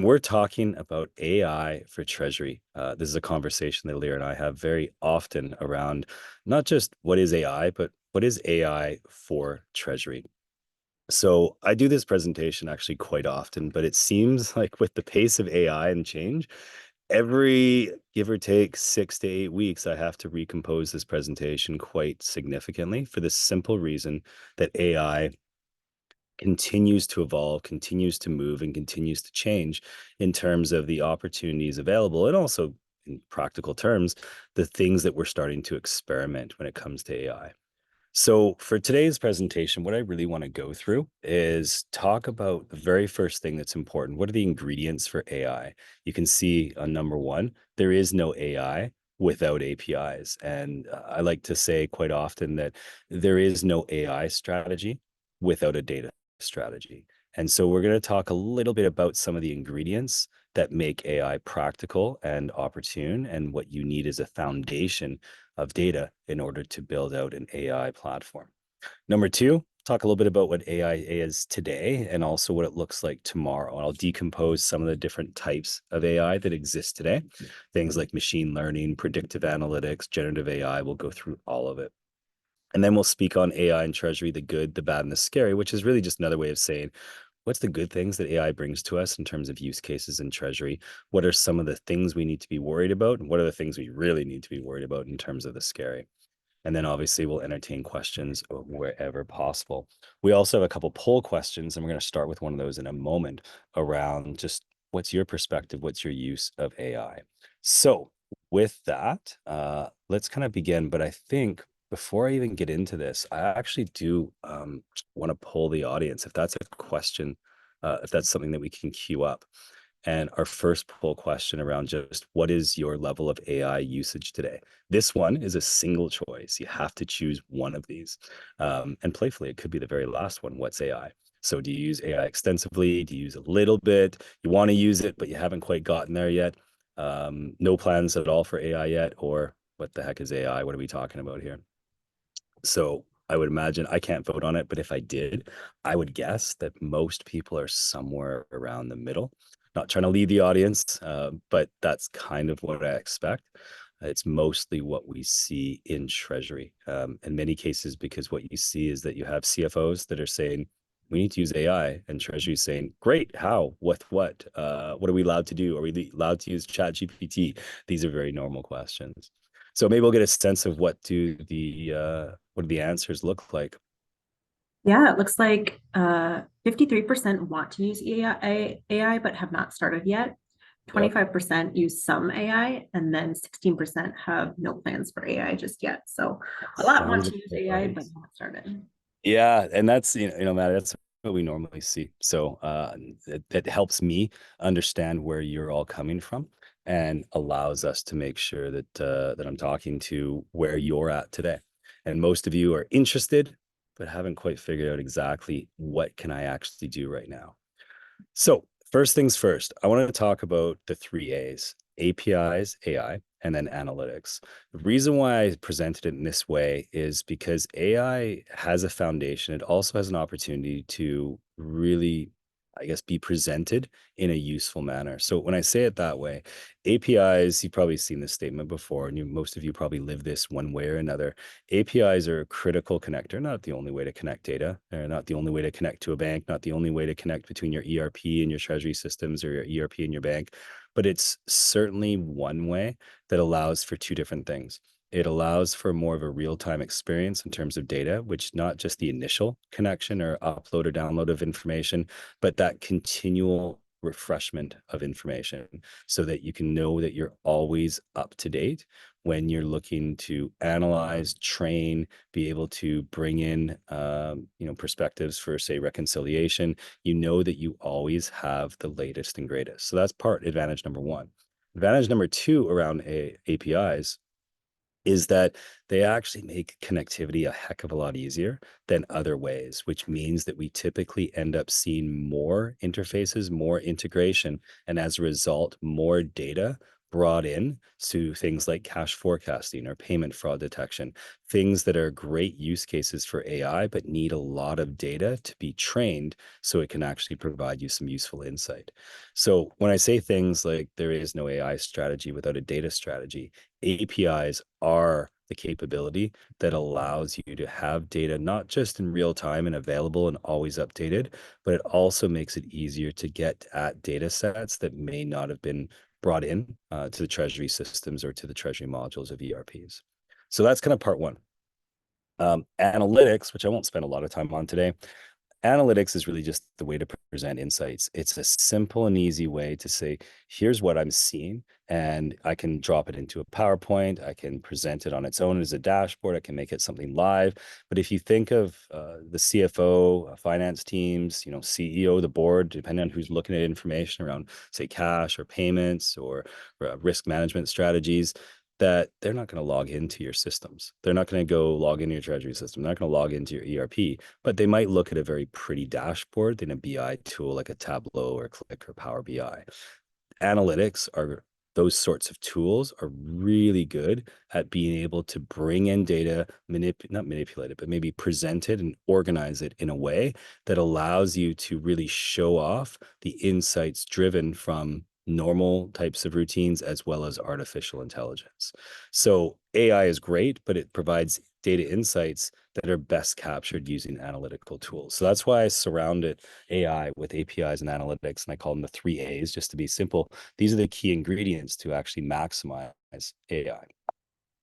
We're talking about AI for Treasury. This is a conversation that Lear and I have very often around not just what is AI, but what is AI for Treasury. So I do this presentation actually quite often, but it seems like with the pace of AI and change, every give or take 6 to 8 weeks, I have to recompose this presentation quite significantly for the simple reason that AI continues to evolve, continues to move, and continues to change in terms of the opportunities available, and also in practical terms, the things that we're starting to experiment when it comes to AI. So, for today's presentation, what I really want to go through is talk about the very first thing that's important. What are the ingredients for AI? You can see on number one, there is no AI without APIs. And I like to say quite often that there is no AI strategy without a data strategy. And so, we're going to talk a little bit about some of the ingredients that make AI practical and opportune, and what you need as a foundation of data in order to build out an AI platform. Number two, talk a little bit about what AI is today and also what it looks like tomorrow. And I'll decompose some of the different types of AI that exist today. Things like machine learning, predictive analytics, generative AI. We'll go through all of it. And then we'll speak on AI and Treasury, the good, the bad, and the scary, which is really just another way of saying what's the good things that AI brings to us in terms of use cases in Treasury? What are some of the things we need to be worried about? And what are the things we really need to be worried about in terms of the scary? And then obviously we'll entertain questions wherever possible. We also have a couple poll questions, and we're going to start with one of those in a moment around just what's your perspective? What's your use of AI? So with that, let's kind of begin. But I think before I even get into this, I actually do want to poll the audience if that's a question, if that's something that we can queue up. And our first poll question around just what is your level of AI usage today? This one is a single choice. You have to choose one of these. And playfully, it could be the very last one. What's AI? So do you use AI extensively? Do you use a little bit? You want to use it, but you haven't quite gotten there yet. No plans at all for AI yet? Or what the heck is AI? What are we talking about here? So I would imagine I can't vote on it, but if I did, I would guess that most people are somewhere around the middle. Not trying to lead the audience, but that's kind of what I expect. It's mostly what we see in Treasury. In many cases, because what you see is that you have CFOs that are saying, we need to use AI, and Treasury is saying, great, how, with what? What are we allowed to do? Are we allowed to use Chat GPT? These are very normal questions. So maybe we'll get a sense of what do the answers look like. Yeah, it looks like 53% want to use AI but have not started yet. Yep. 25% use some AI, and then 16% have no plans for AI just yet. So a lot want Sounds to use about AI right. but haven't started. Yeah, and that's Matt, that's what we normally see. So that helps me understand where you're all coming from and allows us to make sure that I'm talking to where you're at today. And most of you are interested, but haven't quite figured out exactly what can I actually do right now. So, first things first, I want to talk about the three A's: APIs, AI, and then analytics. The reason why I presented it in this way is because AI has a foundation. It also has an opportunity to really, I guess, be presented in a useful manner. So, when I say it that way, APIs, you've probably seen this statement before, and most of you probably live this one way or another. APIs are a critical connector, not the only way to connect data. They're not the only way to connect to a bank, not the only way to connect between your ERP and your treasury systems, or your ERP and your bank, but it's certainly one way that allows for two different things. It allows for more of a real-time experience in terms of data, which not just the initial connection or upload or download of information, but that continual refreshment of information so that you can know that you're always up to date when you're looking to analyze, train, be able to bring in, perspectives for, say, reconciliation. You know that you always have the latest and greatest. So that's part advantage number one. Advantage number two around APIs is that they actually make connectivity a heck of a lot easier than other ways, which means that we typically end up seeing more interfaces, more integration, and as a result, more data brought in to things like cash forecasting or payment fraud detection, things that are great use cases for AI, but need a lot of data to be trained so it can actually provide you some useful insight. So when I say things like there is no AI strategy without a data strategy, APIs are the capability that allows you to have data not just in real time and available and always updated, but it also makes it easier to get at data sets that may not have been brought in to the Treasury systems or to the Treasury modules of ERPs. So that's kind of part one. Analytics, which I won't spend a lot of time on today, analytics is really just the way to present insights. It's a simple and easy way to say, here's what I'm seeing, and I can drop it into a PowerPoint. I can present it on its own as a dashboard. I can make it something live. But if you think of the CFO, finance teams, CEO, the board, depending on who's looking at information around, say, cash or payments or risk management strategies, that they're not going to log into your systems. They're not going to go log into your treasury system. They're not going to log into your ERP, but they might look at a very pretty dashboard in a BI tool like a Tableau or Click or Power BI. Analytics are those sorts of tools are really good at being able to bring in data, not manipulate it, but maybe present it and organize it in a way that allows you to really show off the insights driven from normal types of routines as well as artificial intelligence. So AI is great, but it provides data insights that are best captured using analytical tools. So that's why I surrounded AI with APIs and analytics, and I call them the three A's just to be simple. These are the key ingredients to actually maximize AI.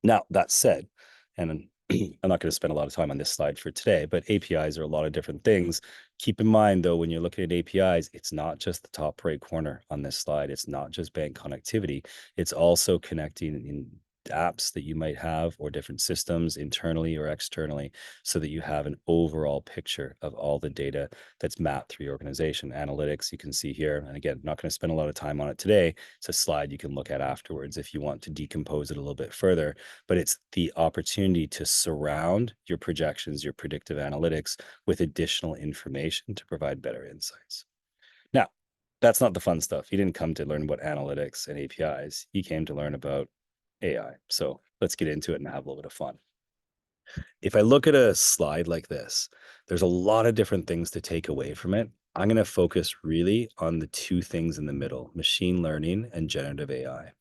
Now, that said, and I'm not going to spend a lot of time on this slide for today, but APIs are a lot of different things. Keep in mind, though, when you're looking at APIs, it's not just the top right corner on this slide. It's not just bank connectivity. It's also connecting in apps that you might have or different systems internally or externally so that you have an overall picture of all the data that's mapped through your organization. Analytics, you can see here. And again, not going to spend a lot of time on it today. It's a slide you can look at afterwards if you want to decompose it a little bit further, but it's the opportunity to surround your projections, your predictive analytics with additional information to provide better insights. Now, that's not the fun stuff. You didn't come to learn about analytics and APIs. You came to learn about AI. So let's get into it and have a little bit of fun. If I look at a slide like this, there's a lot of different things to take away from it. I'm going to focus really on the two things in the middle, machine learning and generative AI.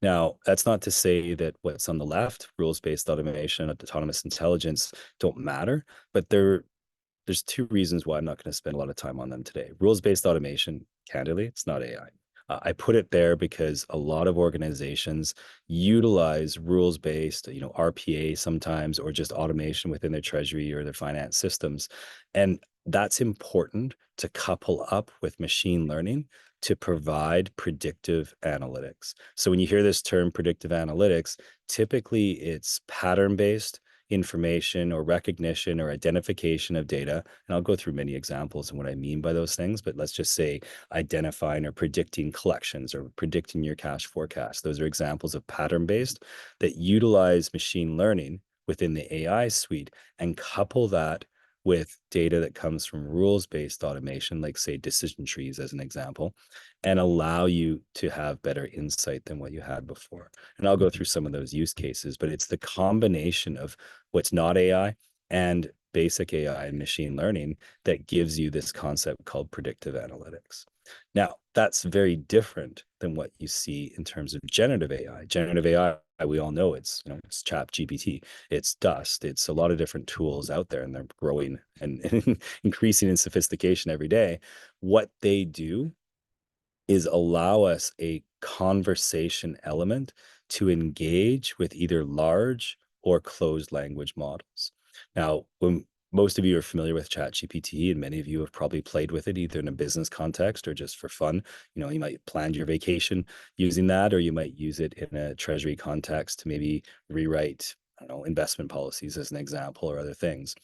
Now, that's not to say that what's on the left, rules-based automation, autonomous intelligence, don't matter, but there's two reasons why I'm not going to spend a lot of time on them today. Rules-based automation, candidly, it's not AI. I put it there because a lot of organizations utilize rules-based, RPA sometimes, or just automation within their treasury or their finance systems. And that's important to couple up with machine learning to provide predictive analytics. So when you hear this term predictive analytics, typically it's pattern-based information or recognition or identification of data. And I'll go through many examples and what I mean by those things, but let's just say identifying or predicting collections or predicting your cash forecast. Those are examples of pattern-based that utilize machine learning within the AI suite and couple that with data that comes from rules-based automation, like say decision trees as an example, and allow you to have better insight than what you had before. And I'll go through some of those use cases, but it's the combination of what's not AI and basic AI and machine learning that gives you this concept called predictive analytics. Now, that's very different than what you see in terms of generative AI. Generative AI, we all know it's Chat GPT, it's Dust, it's a lot of different tools out there, and they're growing and increasing in sophistication every day. What they do is allow us a conversation element to engage with either large or closed language models. Now, when most of you are familiar with ChatGPT, and many of you have probably played with it either in a business context or just for fun. You might plan your vacation using that, or you might use it in a treasury context to maybe rewrite, I don't know, investment policies as an example or other things.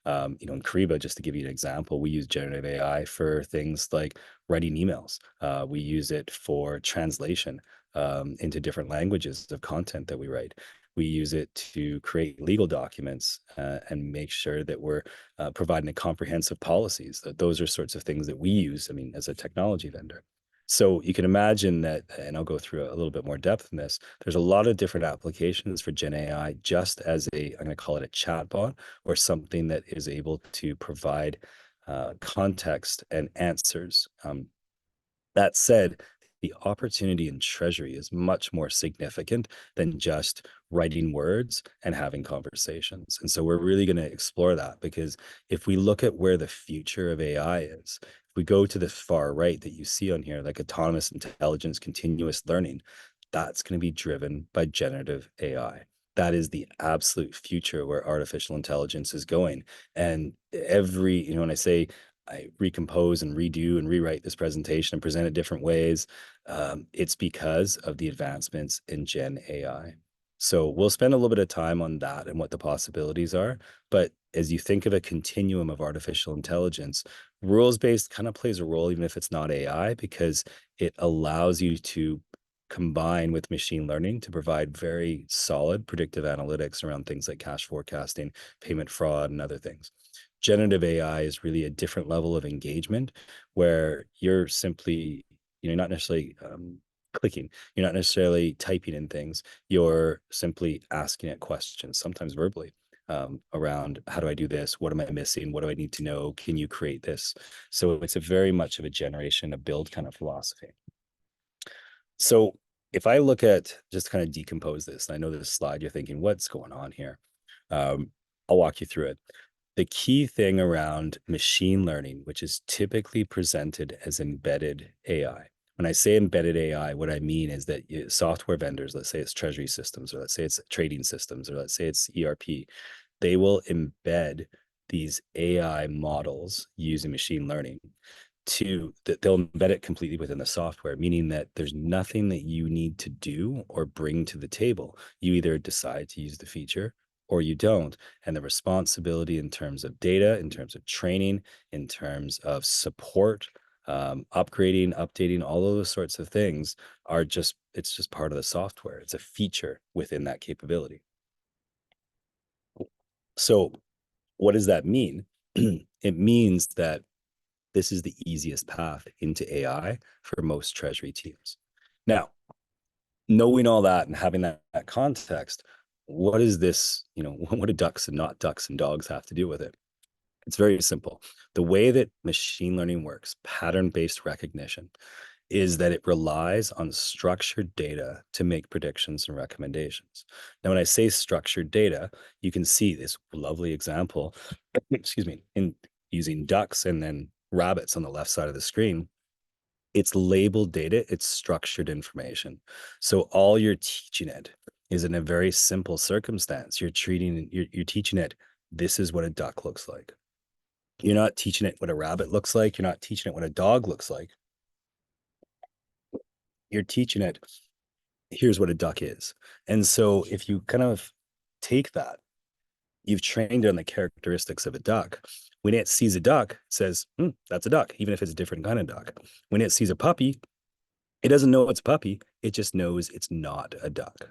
In Kyriba, just to give you an example, we use generative AI for things like writing emails. We use it for translation into different languages of content that we write. We use it to create legal documents and make sure that we're providing a comprehensive policies. Those are sorts of things that we use, I mean, as a technology vendor. So you can imagine that, and I'll go through a little bit more depth in this. There's a lot of different applications for Gen AI, just as I'm going to call it a chatbot or something that is able to provide context and answers. That said, the opportunity in Treasury is much more significant than just writing words and having conversations. And so we're really going to explore that because if we look at where the future of AI is, if we go to the far right that you see on here, like autonomous intelligence, continuous learning, that's going to be driven by generative AI. That is the absolute future where artificial intelligence is going. And when I say I recompose and redo and rewrite this presentation and present it different ways, it's because of the advancements in Gen AI. So we'll spend a little bit of time on that and what the possibilities are. But as you think of a continuum of artificial intelligence, rules-based kind of plays a role, even if it's not AI, because it allows you to combine with machine learning to provide very solid predictive analytics around things like cash forecasting, payment fraud, and other things. Generative AI is really a different level of engagement where you're simply, not necessarily clicking, you're not necessarily typing in things, you're simply asking it questions, sometimes verbally. Around how do I do this? What am I missing? What do I need to know? Can you create this? So it's a very much of a generation, a build kind of philosophy. So if I look at just kind of decompose this, and I know this slide, you're thinking, what's going on here? I'll walk you through it. The key thing around machine learning, which is typically presented as embedded AI. When I say embedded AI, what I mean is that software vendors, let's say it's treasury systems, or let's say it's trading systems, or let's say it's ERP, they will embed these AI models using machine learning that they'll embed it completely within the software, meaning that there's nothing that you need to do or bring to the table. You either decide to use the feature or you don't. And the responsibility in terms of data, in terms of training, in terms of support, upgrading, updating, all of those sorts of things it's just part of the software. It's a feature within that capability. So what does that mean? It means that this is the easiest path into AI for most treasury teams. Now, knowing all that and having that context, what is this, what do ducks and not ducks and dogs have to do with it? It's very simple. The way that machine learning works, pattern-based recognition, is that it relies on structured data to make predictions and recommendations. Now, when I say structured data, you can see this lovely example, excuse me, in using ducks and then rabbits on the left side of the screen. It's labeled data, it's structured information. So all you're teaching it is in a very simple circumstance. You're teaching it, this is what a duck looks like. You're not teaching it what a rabbit looks like. You're not teaching it what a dog looks like. You're teaching it, here's what a duck is. And so if you kind of take that, you've trained it on the characteristics of a duck. When it sees a duck, it says, that's a duck, even if it's a different kind of duck. When it sees a puppy, it doesn't know it's a puppy. It just knows it's not a duck.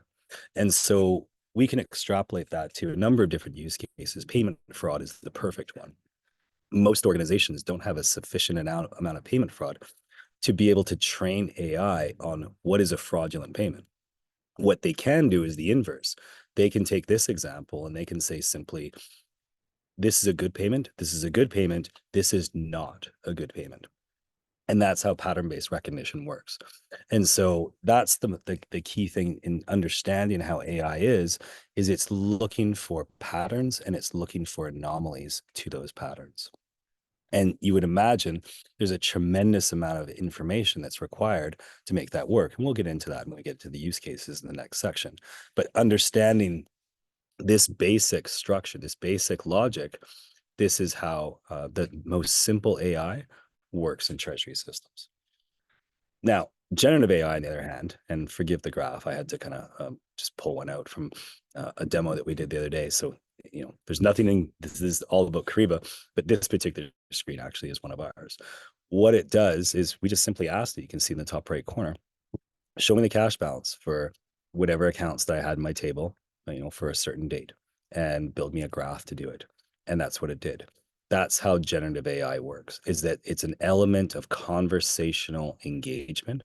And so we can extrapolate that to a number of different use cases. Payment fraud is the perfect one. Most organizations don't have a sufficient amount of payment fraud to be able to train AI on what is a fraudulent payment. What they can do is the inverse. They can take this example and they can say simply, this is a good payment, this is a good payment, this is not a good payment. And that's how pattern-based recognition works. And so that's the key thing in understanding how AI is it's looking for patterns and it's looking for anomalies to those patterns. And you would imagine there's a tremendous amount of information that's required to make that work. And we'll get into that when we get to the use cases in the next section. But understanding this basic structure, this basic logic, this is how the most simple AI works in treasury systems. Now, generative AI, on the other hand, and forgive the graph, I had to kind of just pull one out from a demo that we did the other day. So, there's nothing this is all about Kyriba, but this particular screen actually is one of ours. What it does is we just simply asked it, you can see in the top right corner, show me the cash balance for whatever accounts that I had in my table, for a certain date, and build me a graph to do it. And that's what it did. That's how generative AI works, is that it's an element of conversational engagement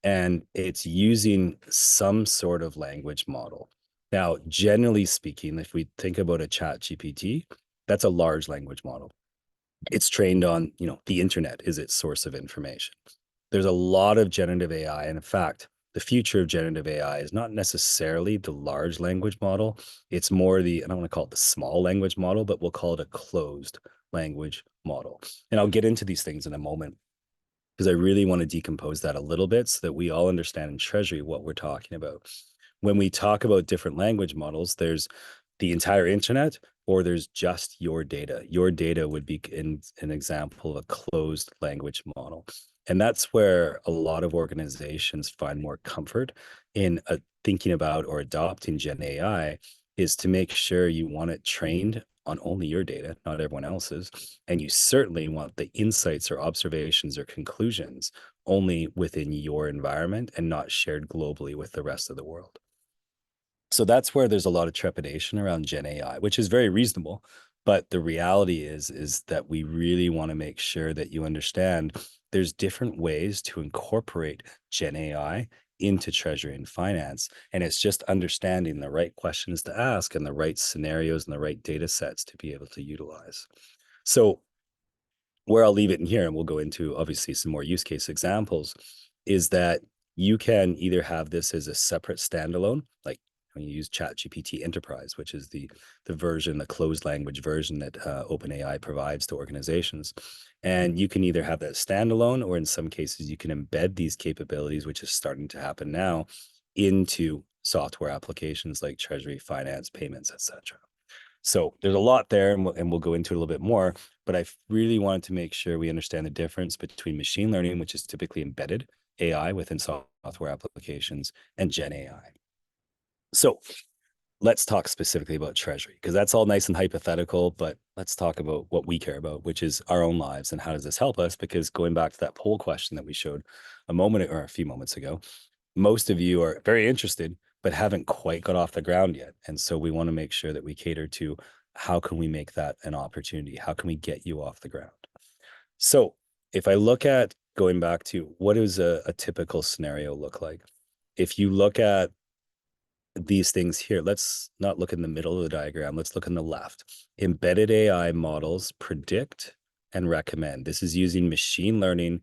and it's using some sort of language model. Now, generally speaking, if we think about a chat GPT, that's a large language model. It's trained on, the internet is its source of information. There's a lot of generative AI. And in fact, the future of generative AI is not necessarily the large language model. It's more I don't want to call it the small language model, but we'll call it a closed language model. And I'll get into these things in a moment because I really want to decompose that a little bit so that we all understand in Treasury what we're talking about. When we talk about different language models, there's the entire internet or there's just your data. Your data would be an example of a closed language model. And that's where a lot of organizations find more comfort in thinking about or adopting Gen AI is to make sure you want it trained on only your data, not everyone else's. And you certainly want the insights or observations or conclusions only within your environment and not shared globally with the rest of the world. So that's where there's a lot of trepidation around Gen AI, which is very reasonable. But the reality is that we really want to make sure that you understand there's different ways to incorporate Gen AI into treasury and finance. And it's just understanding the right questions to ask and the right scenarios and the right data sets to be able to utilize. So where I'll leave it in here, and we'll go into obviously some more use case examples, is that you can either have this as a separate standalone, like when you use ChatGPT Enterprise, which is the version, the closed language version that OpenAI provides to organizations. And you can either have that standalone, or in some cases, you can embed these capabilities, which is starting to happen now, into software applications like Treasury, finance, payments, etc. So there's a lot there, and we'll go into it a little bit more. But I really wanted to make sure we understand the difference between machine learning, which is typically embedded AI within software applications, and Gen AI. So let's talk specifically about Treasury, because that's all nice and hypothetical, but let's talk about what we care about, which is our own lives and how does this help us? Because going back to that poll question that we showed a few moments ago, most of you are very interested, but haven't quite got off the ground yet. And so we want to make sure that we cater to how can we make that an opportunity? How can we get you off the ground? So if I look at going back to what does a typical scenario look like? If you look at these things here, let's not look in the middle of the diagram. Let's look in the left. Embedded AI models predict and recommend. This is using machine learning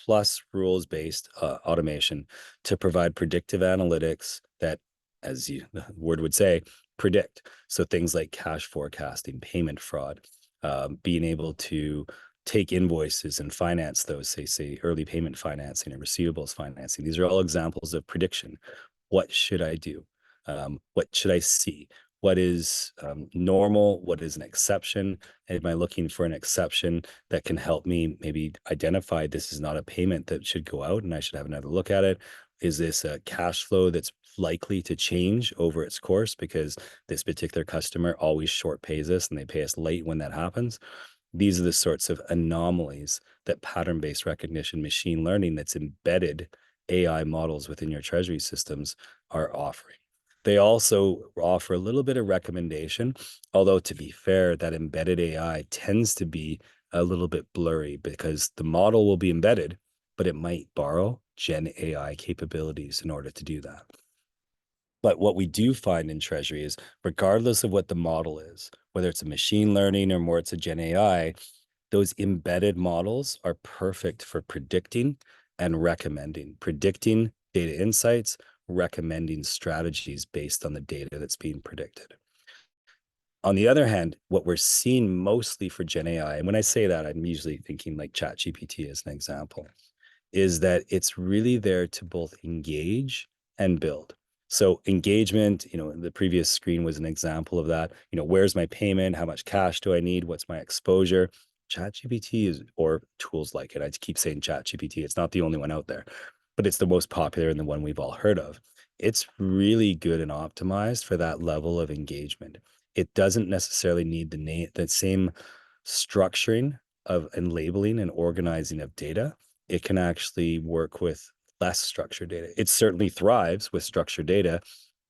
plus rules-based automation to provide predictive analytics that, as the word would say, predict. So things like cash forecasting, payment fraud, being able to take invoices and finance those, say early payment financing and receivables financing. These are all examples of prediction. What should I do? What should I see? What is normal? What is an exception? Am I looking for an exception that can help me maybe identify this is not a payment that should go out and I should have another look at it? Is this a cash flow that's likely to change over its course because this particular customer always short pays us and they pay us late when that happens? These are the sorts of anomalies that pattern-based recognition machine learning that's embedded AI models within your treasury systems are offering. They also offer a little bit of recommendation, although to be fair, that embedded AI tends to be a little bit blurry because the model will be embedded, but it might borrow Gen AI capabilities in order to do that. But what we do find in Treasury is, regardless of what the model is, whether it's a machine learning or more it's a Gen AI, those embedded models are perfect for predicting and recommending, predicting data insights, recommending strategies based on the data that's being predicted. On the other hand, what we're seeing mostly for Gen AI, and when I say that, I'm usually thinking like ChatGPT as an example, is that it's really there to both engage and build. So engagement, the previous screen was an example of that. Where's my payment? How much cash do I need? What's my exposure? ChatGPT is, or tools like it. I keep saying ChatGPT. It's not the only one out there, but it's the most popular and the one we've all heard of. It's really good and optimized for that level of engagement. It doesn't necessarily need the same structuring of and labeling and organizing of data. It can actually work with less structured data. It certainly thrives with structured data,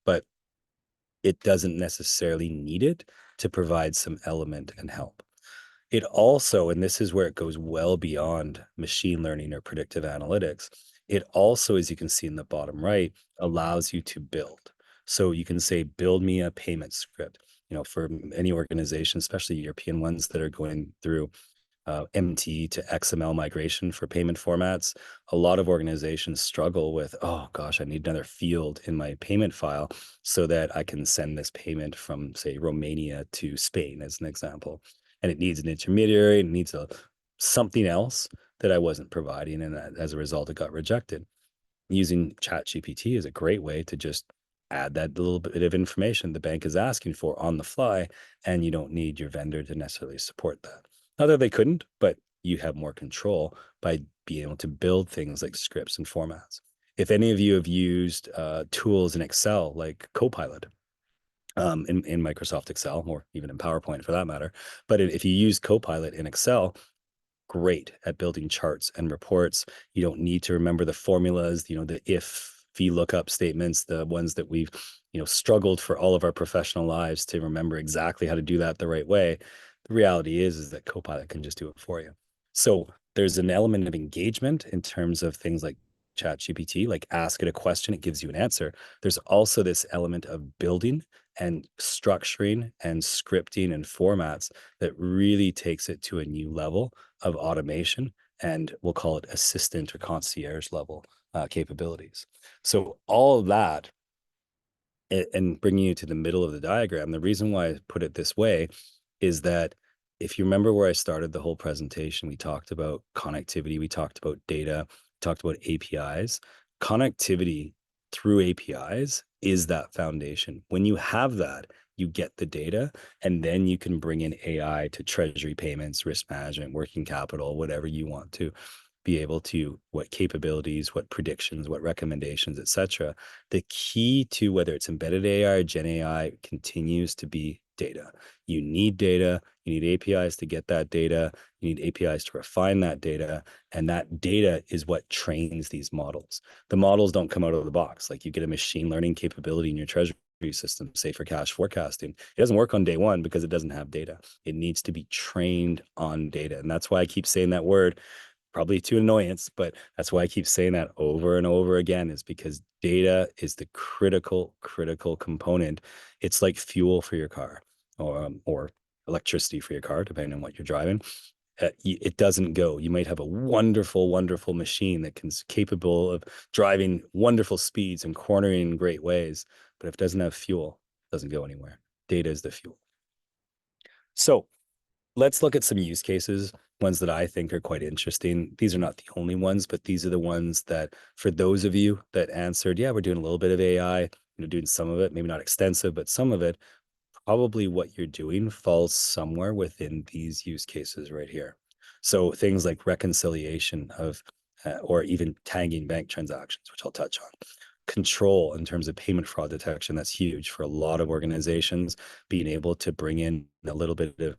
but it doesn't necessarily need it to provide some element and help. It also, and this is where it goes well beyond machine learning or predictive analytics, it also, as you can see in the bottom right, allows you to build. So you can say, build me a payment script. For any organization, especially European ones that are going through MT to XML migration for payment formats. A lot of organizations struggle with, oh gosh, I need another field in my payment file so that I can send this payment from, say, Romania to Spain, as an example. And it needs an intermediary, it needs something else that I wasn't providing. And as a result, it got rejected. Using ChatGPT is a great way to just add that little bit of information the bank is asking for on the fly, and you don't need your vendor to necessarily support that. Not that they couldn't, but you have more control by being able to build things like scripts and formats. If any of you have used tools in Excel like Copilot, in Microsoft Excel, or even in PowerPoint for that matter, but if you use Copilot in Excel, great at building charts and reports. You don't need to remember the formulas, the if VLOOKUP statements, the ones that we've, struggled for all of our professional lives to remember exactly how to do that the right way. The reality is that Copilot can just do it for you. So there's an element of engagement in terms of things like ChatGPT, like ask it a question, it gives you an answer. There's also this element of building and structuring and scripting and formats that really takes it to a new level of automation, and we'll call it assistant or concierge level capabilities. So all of that, and bringing you to the middle of the diagram, the reason why I put it this way is that if you remember where I started the whole presentation, we talked about connectivity, we talked about data, we talked about APIs. Connectivity through APIs is that foundation. When you have that, you get the data, and then you can bring in AI to treasury payments, risk management, working capital, whatever you want to be able to, what capabilities, what predictions, what recommendations, etc. The key to whether it's embedded AI or Gen AI continues to be data. You need data, you need APIs to get that data, you need APIs to refine that data, and that data is what trains these models. The models don't come out of the box. Like, you get a machine learning capability in your treasury system, say for cash forecasting. It doesn't work on day one because it doesn't have data. It needs to be trained on data. And that's why I keep saying that word, probably to annoyance, but that's why I keep saying that over and over again, is because data is the critical component. It's like fuel for your car, or electricity for your car, depending on what you're driving. It doesn't go. You might have a wonderful machine that can capable of driving wonderful speeds and cornering in great ways, but if it doesn't have fuel, it doesn't go anywhere. Data is the fuel. So let's look at some use cases, ones that I think are quite interesting. These are not the only ones, but these are the ones that, for those of you that answered, yeah, we're doing a little bit of AI, doing some of it, maybe not extensive, but some of it, probably what you're doing falls somewhere within these use cases right here. So things like reconciliation of, or even tagging bank transactions, which I'll touch on. Control in terms of payment fraud detection, that's huge for a lot of organizations, being able to bring in a little bit of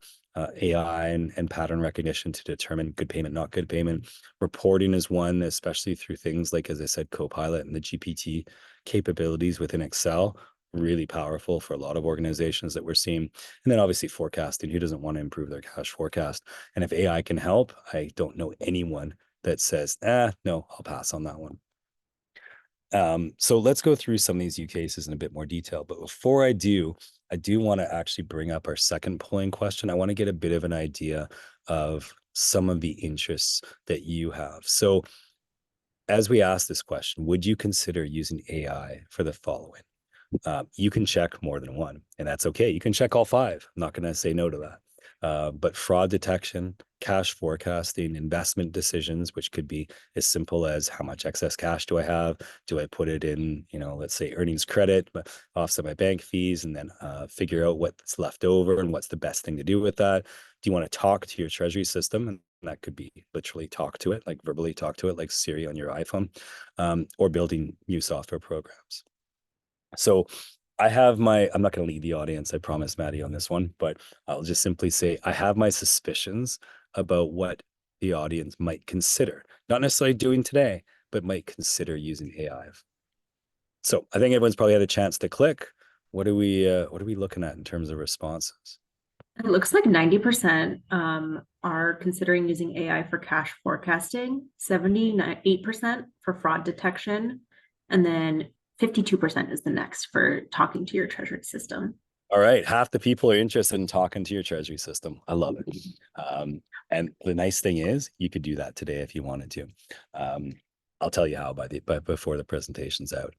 AI and pattern recognition to determine good payment, not good payment. Reporting is one, especially through things like, as I said, Copilot and the GPT capabilities within Excel, really powerful for a lot of organizations that we're seeing. And then obviously forecasting. Who doesn't want to improve their cash forecast? And if AI can help, I don't know anyone that says, no, I'll pass on that one. So let's go through some of these use cases in a bit more detail. But before I do want to actually bring up our second polling question. I want to get a bit of an idea of some of the interests that you have. So as we ask this question, would you consider using AI for the following? You can check more than one, and that's okay. You can check all five. I'm not going to say no to that. But fraud detection, cash forecasting, investment decisions, which could be as simple as how much excess cash do I have? Do I put it in, let's say earnings credit, but offset my bank fees, and then figure out what's left over and what's the best thing to do with that? Do you want to talk to your treasury system? And that could be literally talk to it, like verbally talk to it, like Siri on your iPhone, or building new software programs. So I'm not going to lead the audience, I promise, Maddie, on this one, but I'll just simply say I have my suspicions about what the audience might consider, not necessarily doing today, but might consider using AI. So I think everyone's probably had a chance to click. What are we looking at in terms of responses? It looks like 90% are considering using AI for cash forecasting, 78% for fraud detection, and then 52% is the next for talking to your treasury system. All right, half the people are interested in talking to your treasury system. I love it. And the nice thing is, you could do that today if you wanted to. Um, I'll tell you how but before the presentation's out.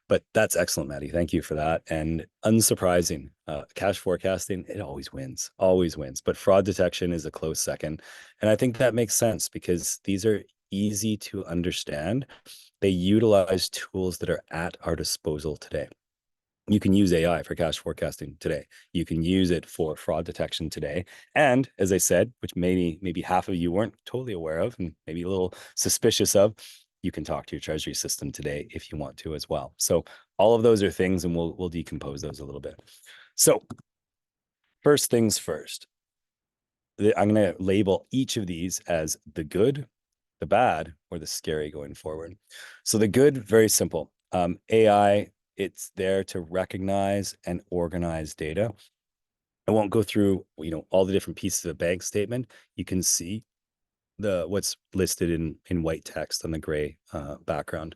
But that's excellent, Maddie. Thank you for that. And unsurprising, cash forecasting, it always wins. But fraud detection is a close second. And I think that makes sense because these are easy to understand. They utilize tools that are at our disposal today. You can use AI for cash forecasting today. You can use it for fraud detection today. And as I said, which maybe half of you weren't totally aware of and maybe a little suspicious of, you can talk to your treasury system today if you want to as well. So all of those are things, and we'll decompose those a little bit. So first things first, I'm going to label each of these as the good, the bad, or the scary going forward. So the good, very simple. AI, it's there to recognize and organize data. I won't go through, all the different pieces of a bank statement. You can see the what's listed in white text on the gray background.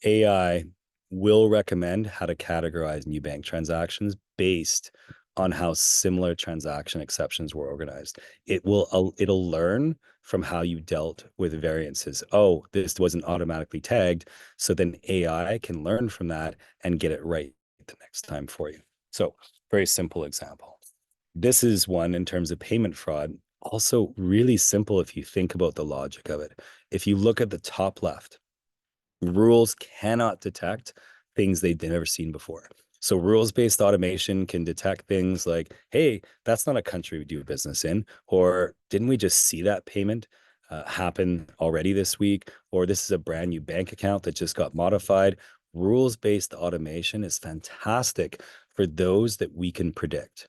AI will recommend how to categorize new bank transactions based on how similar transaction exceptions were organized. It'll learn from how you dealt with variances. Oh, this wasn't automatically tagged, so then AI can learn from that and get it right the next time for you. So, very simple example. This is one in terms of payment fraud. Also, really simple if you think about the logic of it. If you look at the top left, rules cannot detect things they've never seen before. So rules-based automation can detect things like, hey, that's not a country we do business in, or didn't we just see that payment happen already this week, or this is a brand new bank account that just got modified. Rules-based automation is fantastic for those that we can predict.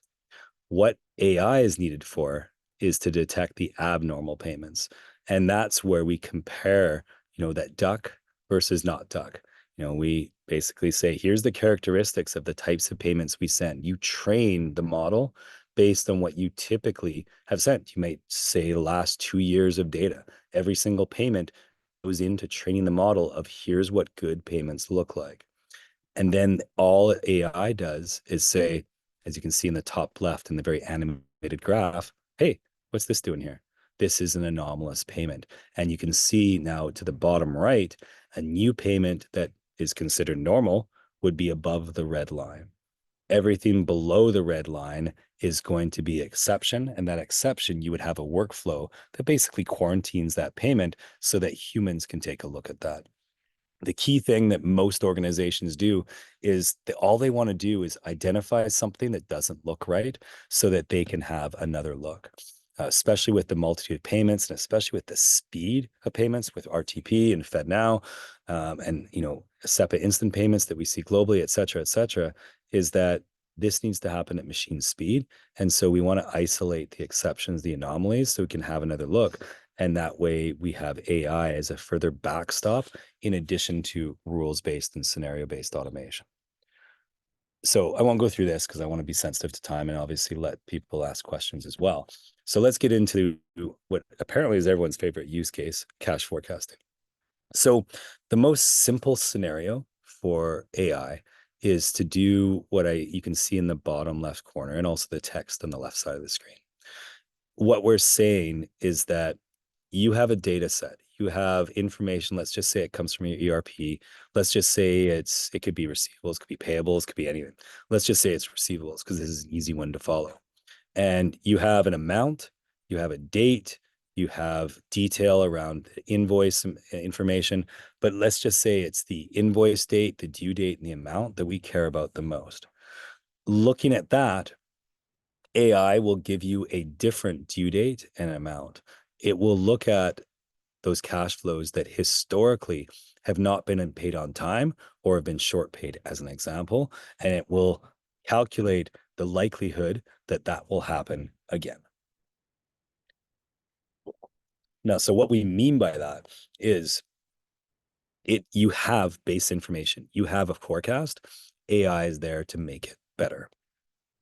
What AI is needed for is to detect the abnormal payments. And that's where we compare, that duck versus not duck. We basically say, here's the characteristics of the types of payments we send. You train the model based on what you typically have sent. You might say the last 2 years of data. Every single payment goes into training the model of here's what good payments look like. And then all AI does is say, as you can see in the top left in the very animated graph, hey, what's this doing here? This is an anomalous payment. And you can see now to the bottom right, a new payment that is considered normal would be above the red line. Everything below the red line is going to be exception. And that exception, you would have a workflow that basically quarantines that payment so that humans can take a look at that. The key thing that most organizations do is that all they want to do is identify something that doesn't look right so that they can have another look. Especially with the multitude of payments and especially with the speed of payments with RTP and FedNow, and SEPA instant payments that we see globally, et cetera, is that this needs to happen at machine speed. And so we want to isolate the exceptions, the anomalies, so we can have another look. And that way we have AI as a further backstop in addition to rules-based and scenario-based automation. So I won't go through this because I want to be sensitive to time and obviously let people ask questions as well. So let's get into what apparently is everyone's favorite use case, cash forecasting. So the most simple scenario for AI is to do what you can see in the bottom left corner and also the text on the left side of the screen. What we're saying is that you have a data set. You have information. Let's just say it comes from your ERP. Let's just say it could be receivables, could be payables, could be anything. Let's just say it's receivables because this is an easy one to follow. And you have an amount, you have a date, you have detail around invoice information. But let's just say it's the invoice date, the due date, and the amount that we care about the most. Looking at that, AI will give you a different due date and amount. It will look at those cash flows that historically have not been paid on time or have been short paid, as an example, and it will calculate the likelihood that that will happen again. Now, so what we mean by that is you have base information, you have a forecast, AI is there to make it better.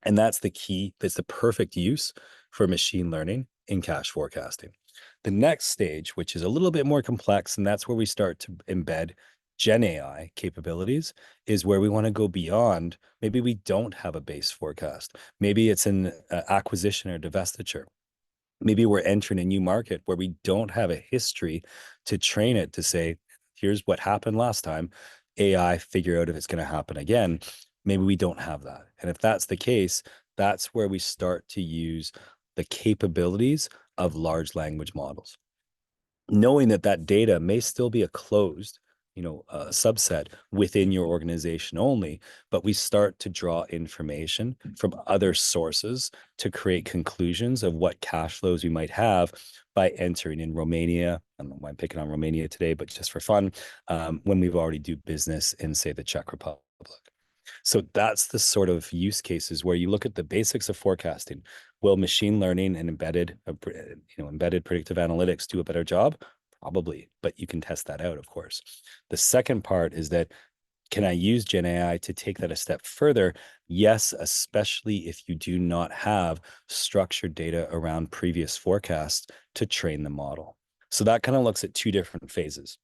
And that's the key. That's the perfect use for machine learning in cash forecasting. The next stage, which is a little bit more complex, and that's where we start to embed Gen AI capabilities, is where we want to go beyond. Maybe we don't have a base forecast. Maybe it's an acquisition or divestiture. Maybe we're entering a new market where we don't have a history to train it to say, here's what happened last time. AI figure out if it's going to happen again. Maybe we don't have that. And if that's the case, that's where we start to use the capabilities of large language models, knowing that that data may still be a closed, subset within your organization only, but we start to draw information from other sources to create conclusions of what cash flows we might have by entering in Romania. I don't know why I'm picking on Romania today, but just for fun, when we've already do business in, say, the Czech Republic. So that's the sort of use cases where you look at the basics of forecasting. Will machine learning and embedded predictive analytics do a better job? Probably, but you can test that out, of course. The second part is that, can I use Gen AI to take that a step further? Yes, especially if you do not have structured data around previous forecasts to train the model. So that kind of looks at two different phases.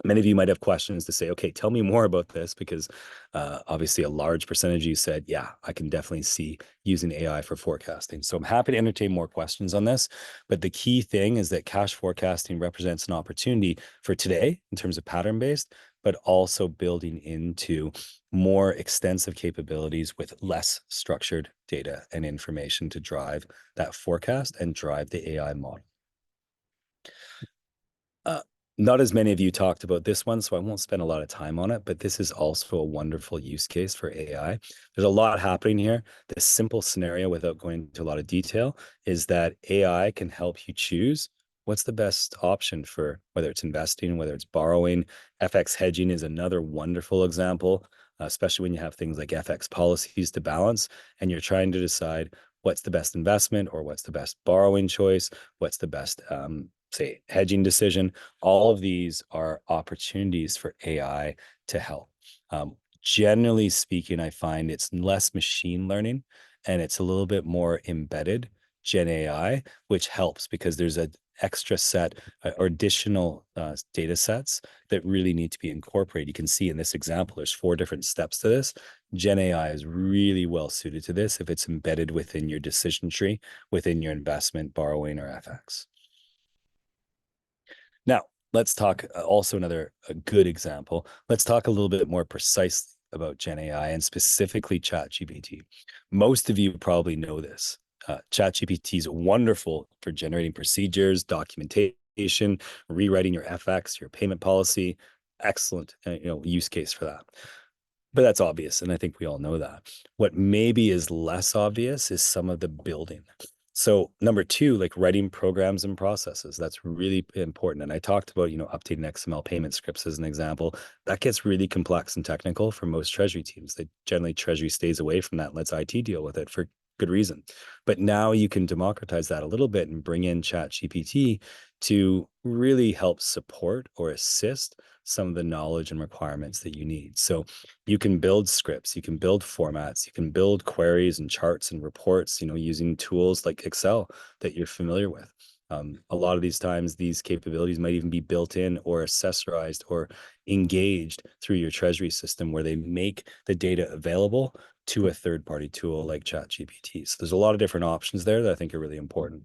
Many of you might have questions to say, okay, tell me more about this, because obviously a large percentage of you said, yeah, I can definitely see using AI for forecasting. So I'm happy to entertain more questions on this. But the key thing is that cash forecasting represents an opportunity for today in terms of pattern-based, but also building into more extensive capabilities with less structured data and information to drive that forecast and drive the AI model. Uh, Not as many of you talked about this one, so I won't spend a lot of time on it, but this is also a wonderful use case for AI. There's a lot happening here. The simple scenario, without going into a lot of detail, is that AI can help you choose what's the best option for whether it's investing, whether it's borrowing. FX hedging is another wonderful example, especially when you have things like FX policies to balance and you're trying to decide what's the best investment or what's the best borrowing choice, what's the best say hedging decision. All of these are opportunities for AI to help. Generally speaking, I find it's less machine learning and it's a little bit more embedded Gen AI, which helps because there's an extra set or additional data sets that really need to be incorporated. You can see in this example, there's 4 different steps to this. Gen AI is really well suited to this if it's embedded within your decision tree, within your investment, borrowing, or FX. Now, let's talk also another a good example. Let's talk a little bit more precisely about Gen AI and specifically ChatGPT. Most of you probably know this. ChatGPT is wonderful for generating procedures, documentation, rewriting your FX, your payment policy. Excellent, use case for that. But that's obvious, and I think we all know that. What maybe is less obvious is some of the building. So number 2, like writing programs and processes, that's really important. And I talked about, updating XML payment scripts as an example. That gets really complex and technical for most Treasury teams. They generally Treasury stays away from that and lets IT deal with it for good reason. But now you can democratize that a little bit and bring in ChatGPT to really help support or assist some of the knowledge and requirements that you need. So you can build scripts, you can build formats, you can build queries and charts and reports, using tools like Excel that you're familiar with. A lot of these times, these capabilities might even be built in or accessorized or engaged through your Treasury system where they make the data available to a third-party tool like ChatGPT. So there's a lot of different options there that I think are really important.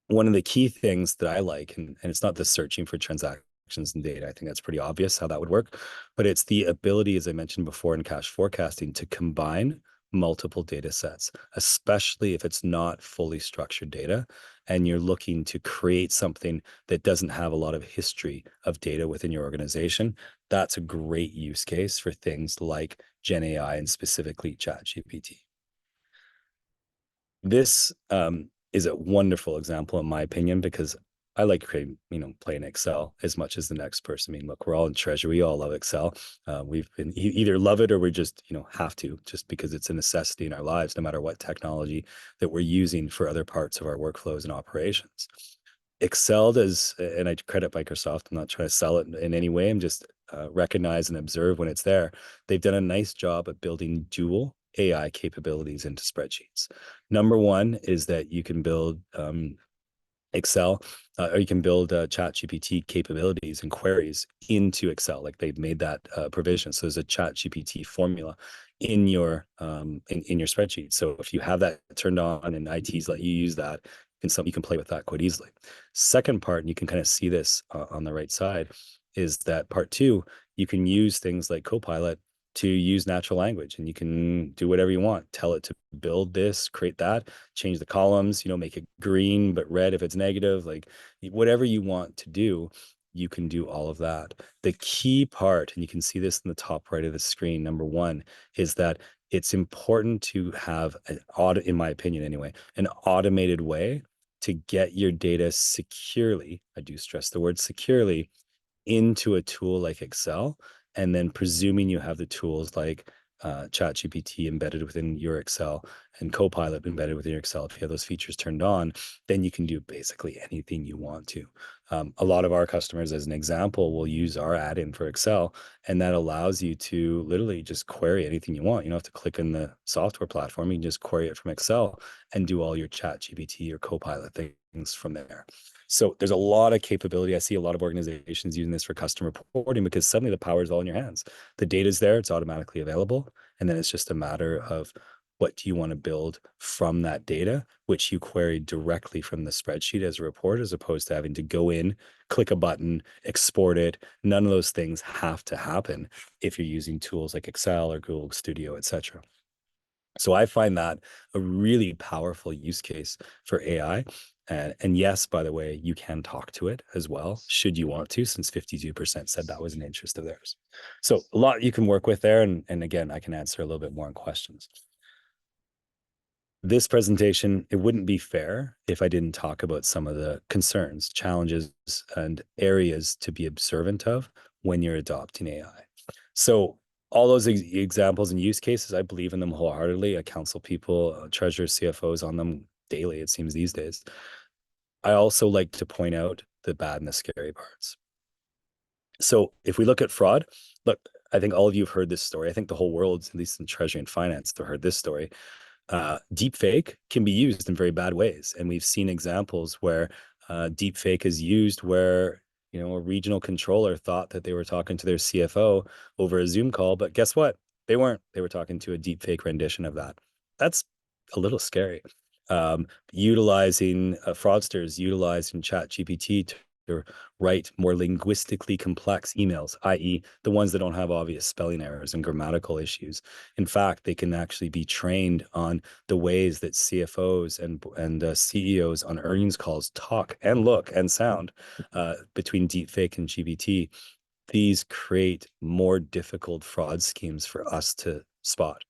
One of the key things that I like, and it's not the searching for transactions and data. I think that's pretty obvious how that would work, but it's the ability, as I mentioned before in cash forecasting, to combine multiple data sets, especially if it's not fully structured data and you're looking to create something that doesn't have a lot of history of data within your organization. That's a great use case for things like Gen AI and specifically ChatGPT. This is a wonderful example, in my opinion, because I like creating, playing Excel as much as the next person. I mean, look, we're all in Treasury. We all love Excel. We've been either love it or we just, have to, just because it's a necessity in our lives, no matter what technology that we're using for other parts of our workflows and operations. Excel does, and I credit Microsoft. I'm not trying to sell it in any way. I'm just recognize and observe when it's there. They've done a nice job at building dual AI capabilities into spreadsheets. Number one is that you can build Excel, or you can build Chat GPT capabilities and queries into Excel. Like they've made that provision. So there's a Chat GPT formula in your in your spreadsheet. So if you have that turned on and IT's let you use that, you can play with that quite easily. Second part, and you can kind of see this on the right side, is that part two, you can use things like Copilot to use natural language, and you can do whatever you want. Tell it to build this, create that, change the columns, make it green but red if it's negative, like whatever you want to do, you can do all of that. The key part, and you can see this in the top right of the screen, number one, is that it's important to have an audit, in my opinion anyway, an automated way to get your data securely, I do stress the word securely, into a tool like Excel, and then presuming you have the tools like ChatGPT embedded within your Excel and Copilot embedded within your Excel, if you have those features turned on, then you can do basically anything you want to. A lot of our customers, as an example, will use our add-in for Excel, and that allows you to literally just query anything you want. You don't have to click in the software platform. You can just query it from Excel and do all your ChatGPT or Copilot things from there. So there's a lot of capability. I see a lot of organizations using this for customer reporting because suddenly the power is all in your hands. The data is there, it's automatically available. And then it's just a matter of what do you want to build from that data, which you query directly from the spreadsheet as a report, as opposed to having to go in, click a button, export it. None of those things have to happen if you're using tools like Excel or Google Studio, etc. So I find that a really powerful use case for AI. And yes, by the way, you can talk to it as well, should you want to, since 52% said that was an interest of theirs. So a lot you can work with there. And again, I can answer a little bit more on questions. This presentation, it wouldn't be fair if I didn't talk about some of the concerns, challenges, and areas to be observant of when you're adopting AI. So all those examples and use cases, I believe in them wholeheartedly. I counsel people, treasurers, CFOs on them daily, it seems these days. I also like to point out the bad and the scary parts. So if we look at fraud, look, I think all of you have heard this story. I think the whole world, at least in treasury and finance, have heard this story. Deep fake can be used in very bad ways. And we've seen examples where deep fake is used where, a regional controller thought that they were talking to their CFO over a Zoom call, but guess what? They weren't. They were talking to a deep fake rendition of that. That's a little scary. Utilizing fraudsters, utilizing Chat GPT to write more linguistically complex emails, i.e., the ones that don't have obvious spelling errors and grammatical issues. In fact, they can actually be trained on the ways that CFOs and CEOs on earnings calls talk and look and sound between deepfake and GPT. These create more difficult fraud schemes for us to spot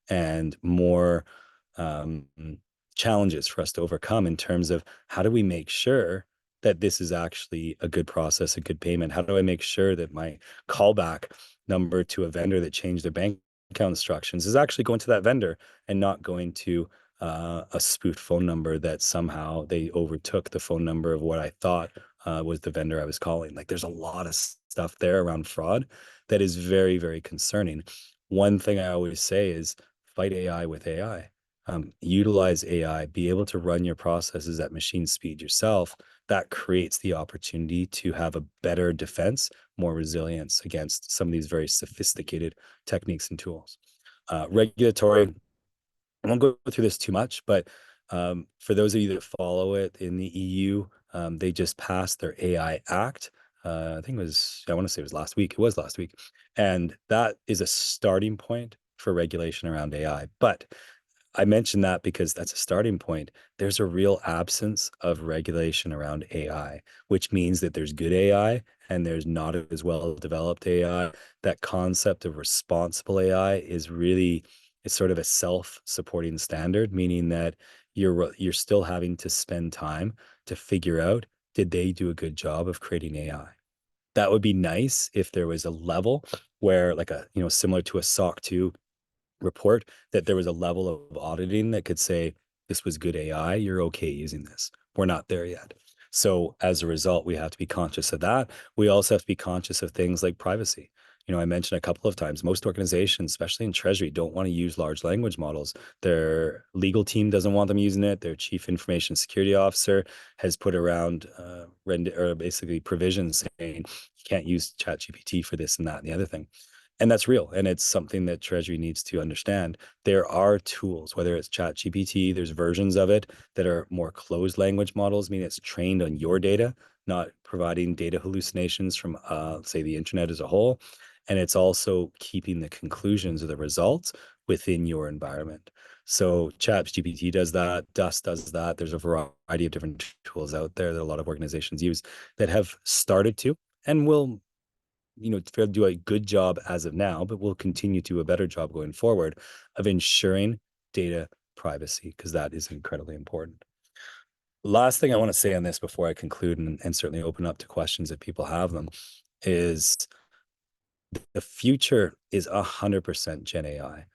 and more um, challenges for us to overcome in terms of how do we make sure that this is actually a good process, a good payment? How do I make sure that my callback number to a vendor that changed their bank account instructions is actually going to that vendor and not going to a spoofed phone number that somehow they overtook the phone number of what I thought was the vendor I was calling? Like there's a lot of stuff there around fraud that is very, very concerning. One thing I always say is fight AI with AI. Utilize AI, be able to run your processes at machine speed yourself. That creates the opportunity to have a better defense, more resilience against some of these very sophisticated techniques and tools. Regulatory, I won't go through this too much, but for those of you that follow it in the EU, they just passed their AI Act. I think it was, I want to say it was last week. It was last week. And that is a starting point for regulation around AI. But I mentioned that because that's a starting point. There's a real absence of regulation around AI, which means that there's good AI and there's not as well developed AI. That concept of responsible AI is really, it's sort of a self-supporting standard, meaning that you're still having to spend time to figure out, did they do a good job of creating AI? That would be nice if there was a level where like similar to a SOC 2 report, that there was a level of auditing that could say, this was good AI, you're okay using this. We're not there yet. So as a result, we have to be conscious of that. We also have to be conscious of things like privacy. I mentioned a couple of times, most organizations, especially in Treasury, don't want to use large language models. Their legal team doesn't want them using it. Their chief information security officer has put around or basically provisions saying you can't use ChatGPT for this and that and the other thing. And that's real. And it's something that Treasury needs to understand. There are tools, whether it's ChatGPT, there's versions of it that are more closed language models, meaning it's trained on your data, not providing data hallucinations from, say, the internet as a whole. And it's also keeping the conclusions or the results within your environment. So ChatGPT does that, Dust does that. There's a variety of different tools out there that a lot of organizations use that have started to and will do a good job as of now, but we'll continue to do a better job going forward of ensuring data privacy because that is incredibly important. Last thing I want to say on this before I conclude and certainly open up to questions if people have them is the future is 100% Gen AI.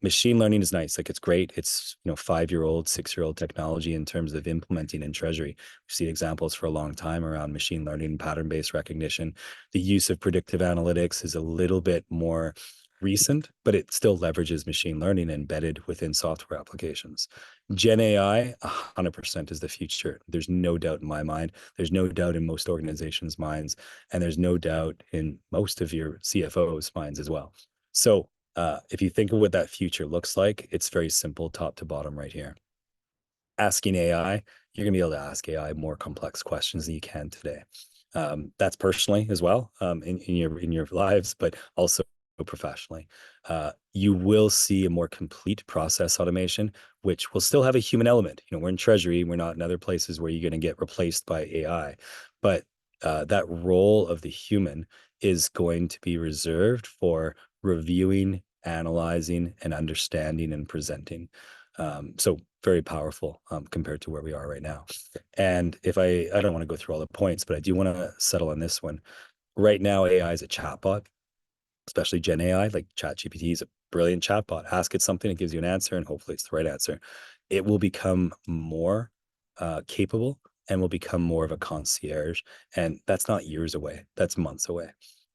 Machine learning is nice. Like it's great. It's, 5-year-old, 6-year-old technology in terms of implementing in Treasury. We've seen examples for a long time around machine learning and pattern-based recognition. The use of predictive analytics is a little bit more recent, but it still leverages machine learning embedded within software applications. Gen AI, 100% is the future. There's no doubt in my mind. There's no doubt in most organizations' minds. And there's no doubt in most of your CFOs' minds as well. So if you think of what that future looks like, it's very simple, top to bottom, right here. Asking AI, you're going to be able to ask AI more complex questions than you can today. That's personally as well in your lives, but also professionally. You will see a more complete process automation, which will still have a human element. We're in Treasury, we're not in other places where you're going to get replaced by AI, but that role of the human is going to be reserved for reviewing, analyzing, and understanding and presenting. So very powerful compared to where we are right now. And if I don't want to go through all the points, but I do want to settle on this one. Right now, AI is a chatbot, especially Gen AI, like ChatGPT is a brilliant chatbot. Ask it something, it gives you an answer, and hopefully it's the right answer. It will become more capable and will become more of a concierge. And that's not years away, that's months away.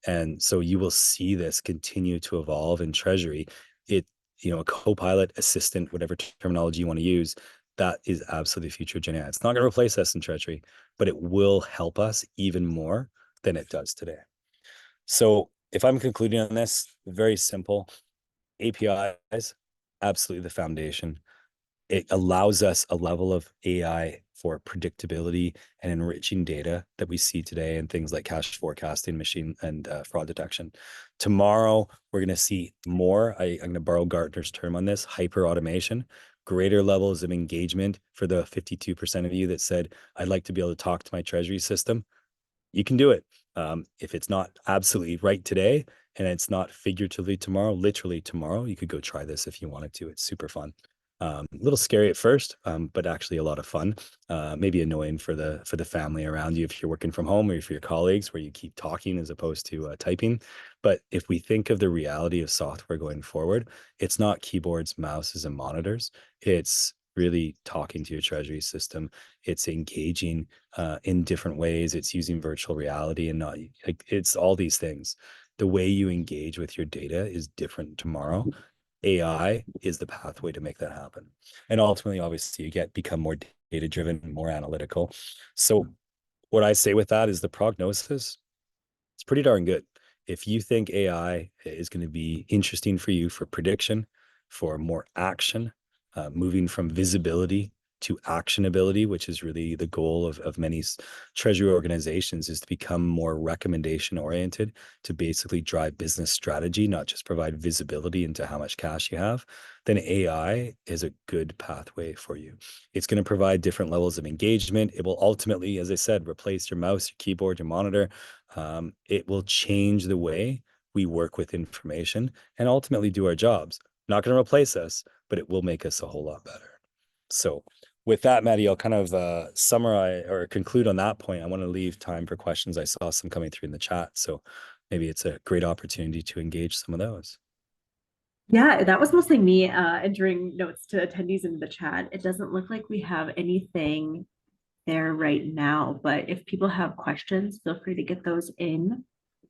And so you will see this continue to evolve in Treasury. It, a co-pilot, assistant, whatever terminology you want to use, that is absolutely the future of Gen AI. It's not going to replace us in Treasury, but it will help us even more than it does today. So if I'm concluding on this, very simple. APIs, absolutely the foundation. It allows us a level of AI for predictability and enriching data that we see today in things like cash forecasting, machine and fraud detection. Tomorrow, we're going to see more. I'm going to borrow Gartner's term on this, hyper automation, greater levels of engagement for the 52% of you that said, I'd like to be able to talk to my treasury system. You can do it. If it's not absolutely right today and it's not figuratively tomorrow, literally tomorrow, you could go try this if you wanted to. It's super fun. A little scary at first, but actually a lot of fun. Maybe annoying for the family around you if you're working from home or for your colleagues where you keep talking as opposed to typing. But if we think of the reality of software going forward, it's not keyboards, mouses, and monitors. It's really talking to your treasury system. It's engaging in different ways. It's using virtual reality and not like it's all these things. The way you engage with your data is different tomorrow. AI is the pathway to make that happen. And ultimately, obviously, become more data driven, more analytical. So what I say with that is the prognosis, it's pretty darn good. If you think AI is going to be interesting for you for prediction, for more action, moving from visibility to actionability, which is really the goal of many treasury organizations, is to become more recommendation oriented to basically drive business strategy, not just provide visibility into how much cash you have, then AI is a good pathway for you. It's going to provide different levels of engagement. It will ultimately, as I said, replace your mouse, your keyboard, your monitor. It will change the way we work with information and ultimately do our jobs. Not going to replace us, but it will make us a whole lot better. So with that, Maddie, I'll kind of summarize or conclude on that point. I want to leave time for questions. I saw some coming through in the chat. So maybe it's a great opportunity to engage some of those. Yeah, that was mostly me entering notes to attendees in the chat. It doesn't look like we have anything there right now, but if people have questions, feel free to get those in.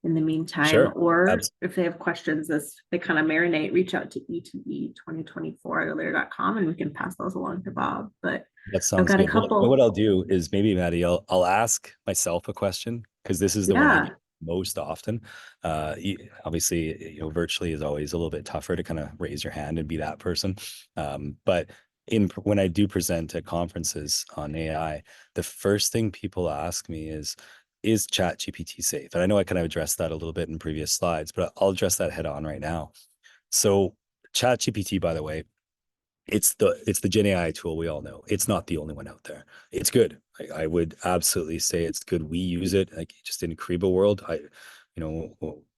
in the meantime, Sure. or Abs- if they have questions as they kind of marinate, reach out to e2e2024@earlier.com and we can pass those along to Bob. But that I've sounds got a good. Well, what couple. I'll do is maybe, Maddie, I'll ask myself a question because this is the one I Yeah. get most often. Obviously, virtually is always a little bit tougher to kind of raise your hand and be that person. But when I do present at conferences on AI, the first thing people ask me is ChatGPT safe? And I know I kind of addressed that a little bit in previous slides, but I'll address that head on right now. So ChatGPT, by the way, it's the GenAI tool we all know. It's not the only one out there. It's good. I would absolutely say it's good. We use it like just in Kyriba world.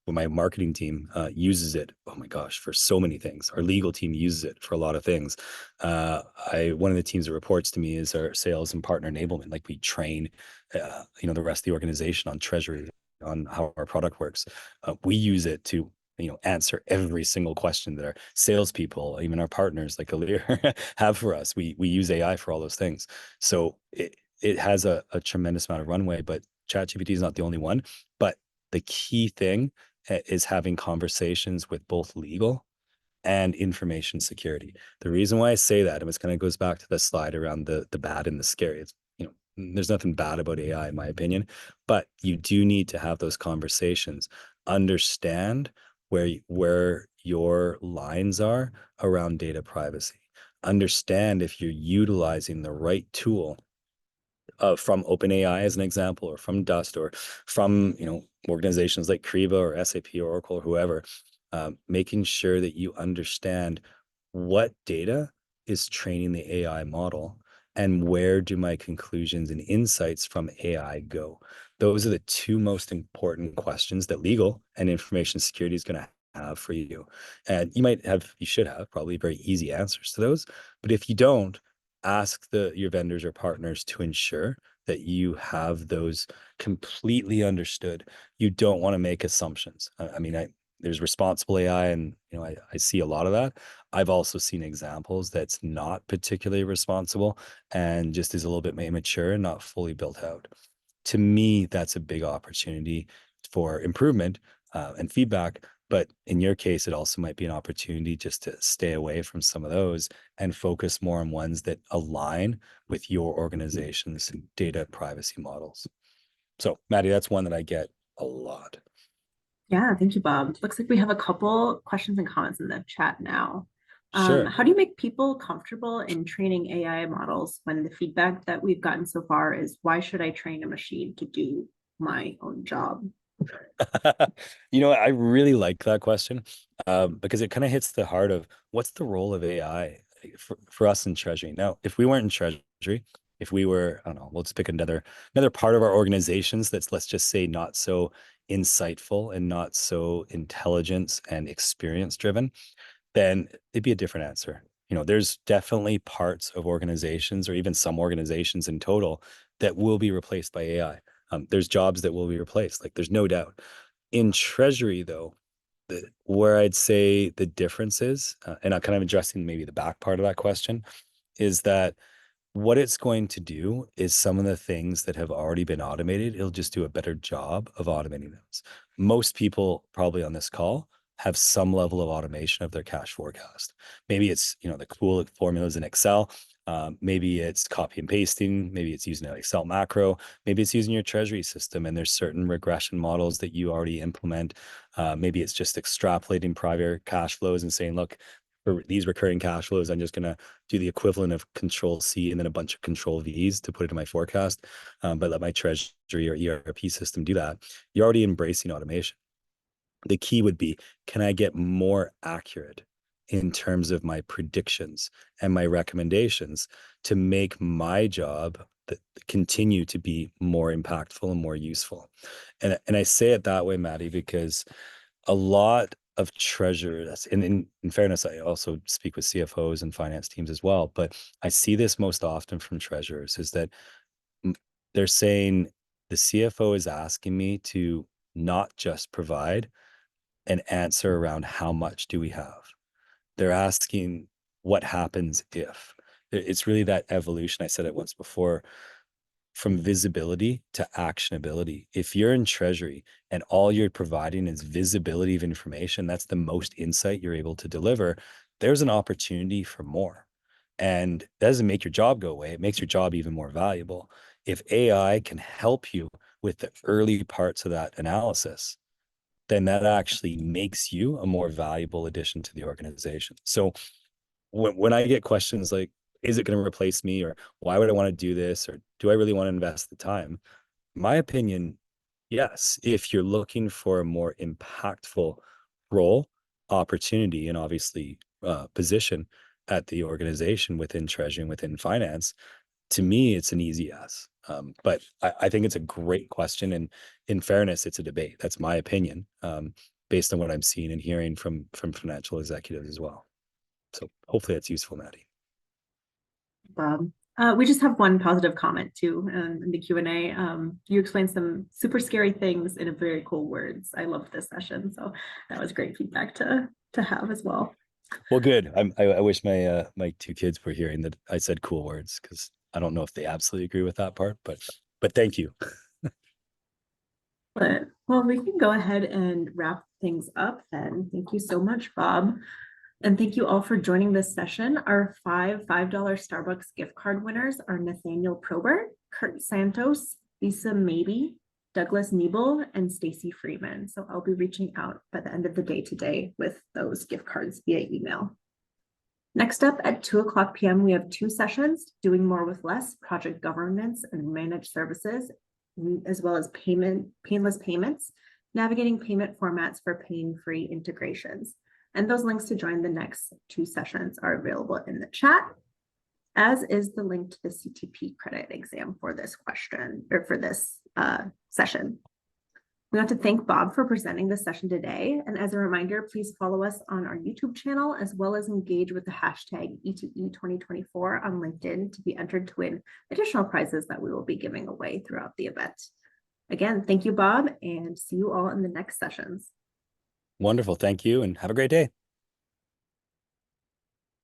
When my marketing team uses it, oh my gosh, for so many things. Our legal team uses it for a lot of things. I one of the teams that reports to me is our sales and partner enablement. Like we train, the rest of the organization on Treasury, on how our product works. We use it to answer every single question that our salespeople, even our partners like Alir, have for us. We use AI for all those things. So it has a tremendous amount of runway, but ChatGPT is not the only one. But the key thing is having conversations with both legal and information security. The reason why I say that, and this kind of goes back to the slide around the bad and the scary. It's, there's nothing bad about AI in my opinion, but you do need to have those conversations, understand where your lines are around data privacy. Understand if you're utilizing the right tool from OpenAI as an example, or from Dust, or from organizations like Kyriba or SAP or Oracle or whoever, making sure that you understand what data is training the AI model and where do my conclusions and insights from AI go. Those are the two most important questions that legal and information security is going to have for you. And you should have probably very easy answers to those. But if you don't, ask your vendors or partners to ensure that you have those completely understood. You don't want to make assumptions. I mean, there's responsible AI, and I see a lot of that. I've also seen examples that's not particularly responsible and just is a little bit immature and not fully built out. To me, that's a big opportunity for improvement and feedback. But in your case, it also might be an opportunity just to stay away from some of those and focus more on ones that align with your organization's data privacy models. So, Maddie, that's one that I get a lot. Yeah, thank you, Bob. Looks like we have a couple questions and comments in the chat now. Sure. How do you make people comfortable in training AI models when the feedback that we've gotten so far is, why should I train a machine to do my own job? I really like that question because it kind of hits the heart of what's the role of AI for us in Treasury. Now, if we weren't in Treasury, if we were, I don't know, we'll just pick another part of our organizations that's, let's just say, not so insightful and not so intelligence and experience driven, then it'd be a different answer. There's definitely parts of organizations, or even some organizations in total, that will be replaced by AI. There's jobs that will be replaced, like there's no doubt. In Treasury, though, where I'd say the difference is, and I'm kind of addressing maybe the back part of that question, is that what it's going to do is some of the things that have already been automated, it'll just do a better job of automating those. Most people probably on this call have some level of automation of their cash forecast. Maybe it's, the cool formulas in Excel. Maybe it's copy and pasting. Maybe it's using an Excel macro. Maybe it's using your treasury system and there's certain regression models that you already implement. Maybe it's just extrapolating prior cash flows and saying, look, for these recurring cash flows, I'm just going to do the equivalent of Control C and then a bunch of Control V's to put it in my forecast, but let my Treasury or ERP system do that. You're already embracing automation. The key would be, can I get more accurate in terms of my predictions and my recommendations to make my job continue to be more impactful and more useful? And I say it that way, Maddie, because a lot of treasurers, and in fairness, I also speak with CFOs and finance teams as well, but I see this most often from treasurers is that they're saying the CFO is asking me to not just provide an answer around how much do we have. They're asking what happens if. It's really that evolution. I said it once before. from visibility to actionability. If you're in Treasury and all you're providing is visibility of information, that's the most insight you're able to deliver, there's an opportunity for more. And that doesn't make your job go away. It makes your job even more valuable. If AI can help you with the early parts of that analysis, then that actually makes you a more valuable addition to the organization. So when I get questions like, is it going to replace me? Or why would I want to do this? Or do I really want to invest the time? My opinion, yes, if you're looking for a more impactful role, opportunity, and obviously position at the organization within treasury and within finance, to me, it's an easy yes. But I think it's a great question. And in fairness, it's a debate. That's my opinion, based on what I'm seeing and hearing from financial executives as well. So hopefully that's useful, Maddie. We just have one positive comment too in the Q&A. You explained some super scary things in a very cool words. I loved this session, so that was great feedback to have as well. Well, good. I wish my two kids were hearing that I said cool words, because I don't know if they absolutely agree with that part, but thank you. But well, we can go ahead and wrap things up then. Thank you so much, Bob. And thank you all for joining this session. Our $5 Starbucks gift card winners are Nathaniel Probert, Kurt Santos, Lisa Maybe, Douglas Niebel, and Stacy Freeman. So I'll be reaching out by the end of the day today with those gift cards via email. Next up at 2:00 p.m., we have two sessions, Doing More with Less, Project Governance and Managed Services, as well as painless payments, navigating payment formats for pain-free integrations. And those links to join the next two sessions are available in the chat, as is the link to the CTP credit exam for this question or for this session. We want to thank Bob for presenting this session today. And as a reminder, please follow us on our YouTube channel, as well as engage with the hashtag E2E2024 on LinkedIn to be entered to win additional prizes that we will be giving away throughout the event. Again, thank you, Bob, and see you all in the next sessions. Wonderful. Thank you, and have a great day.